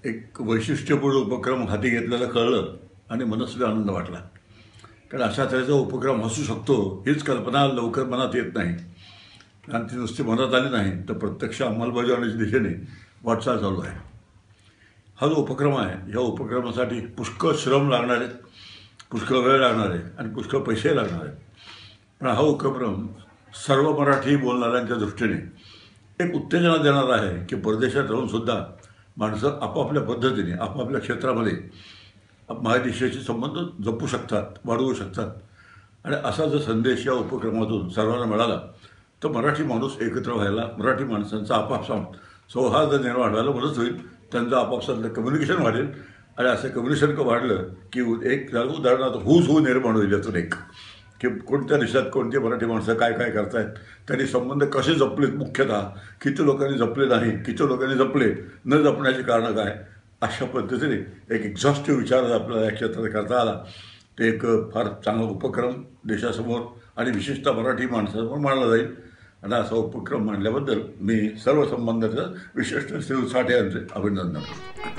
एक वैशिष्ट्यपूर्ण उपक्रम हाती घेतलेलं कळलं आणि मनस्वी आनंद वाटला. कारण अशा तऱ्हेचा उपक्रम असू शकतो हीच कल्पना लवकर मनात येत नाही आणि ती नुसती मनात आली नाही तर प्रत्यक्ष अंमलबजावणीच्या दिशेने वाटचाल चालू आहे. हा जो उपक्रम आहे ह्या उपक्रमासाठी पुष्कळ श्रम लागणार आहेत, पुष्कळ वेळ लागणार आहे आणि पुष्कळ पैसे लागणार आहेत. पण हा उपक्रम सर्व मराठी बोलणाऱ्यांच्या दृष्टीने एक उत्तेजना देणार आहे की परदेशात राहूनसुद्धा माणसं आपापल्या पद्धतीने आपापल्या क्षेत्रामध्ये महादेशाचे संबंध जपू शकतात, वाढवू शकतात. आणि असा जर संदेश या उपक्रमातून सर्वांना मिळाला तर मराठी माणूस एकत्र व्हायला, मराठी माणसांचा आपापसात सौहार्द निर्माण व्हायला मदत होईल. त्यांचं आपापसातलं कम्युनिकेशन वाढेल आणि असं कम्युनिकेशन वाढलं की एक उदाहरणार्थ हूज हू निर्माण होईल. यातून एक की कोणत्या देशात कोणती मराठी माणसं काय काय करतायत, त्यांनी संबंध कसे जपलेत, मुख्यतः किती लोकांनी जपले नाही, किती लोकांनी जपले, न जपण्याची कारणं काय, अशा पद्धतीने एक एक्झॉस्टिव्ह विचार आपल्याला या क्षेत्रात करता आला ते एक फार चांगला उपक्रम देशासमोर आणि विशेषतः मराठी माणसासमोर मांडला जाईल. आणि असा उपक्रम मांडल्याबद्दल मी सर्व संबंधाचं विशिष्ट श्री साठे यांचे अभिनंदन करतो.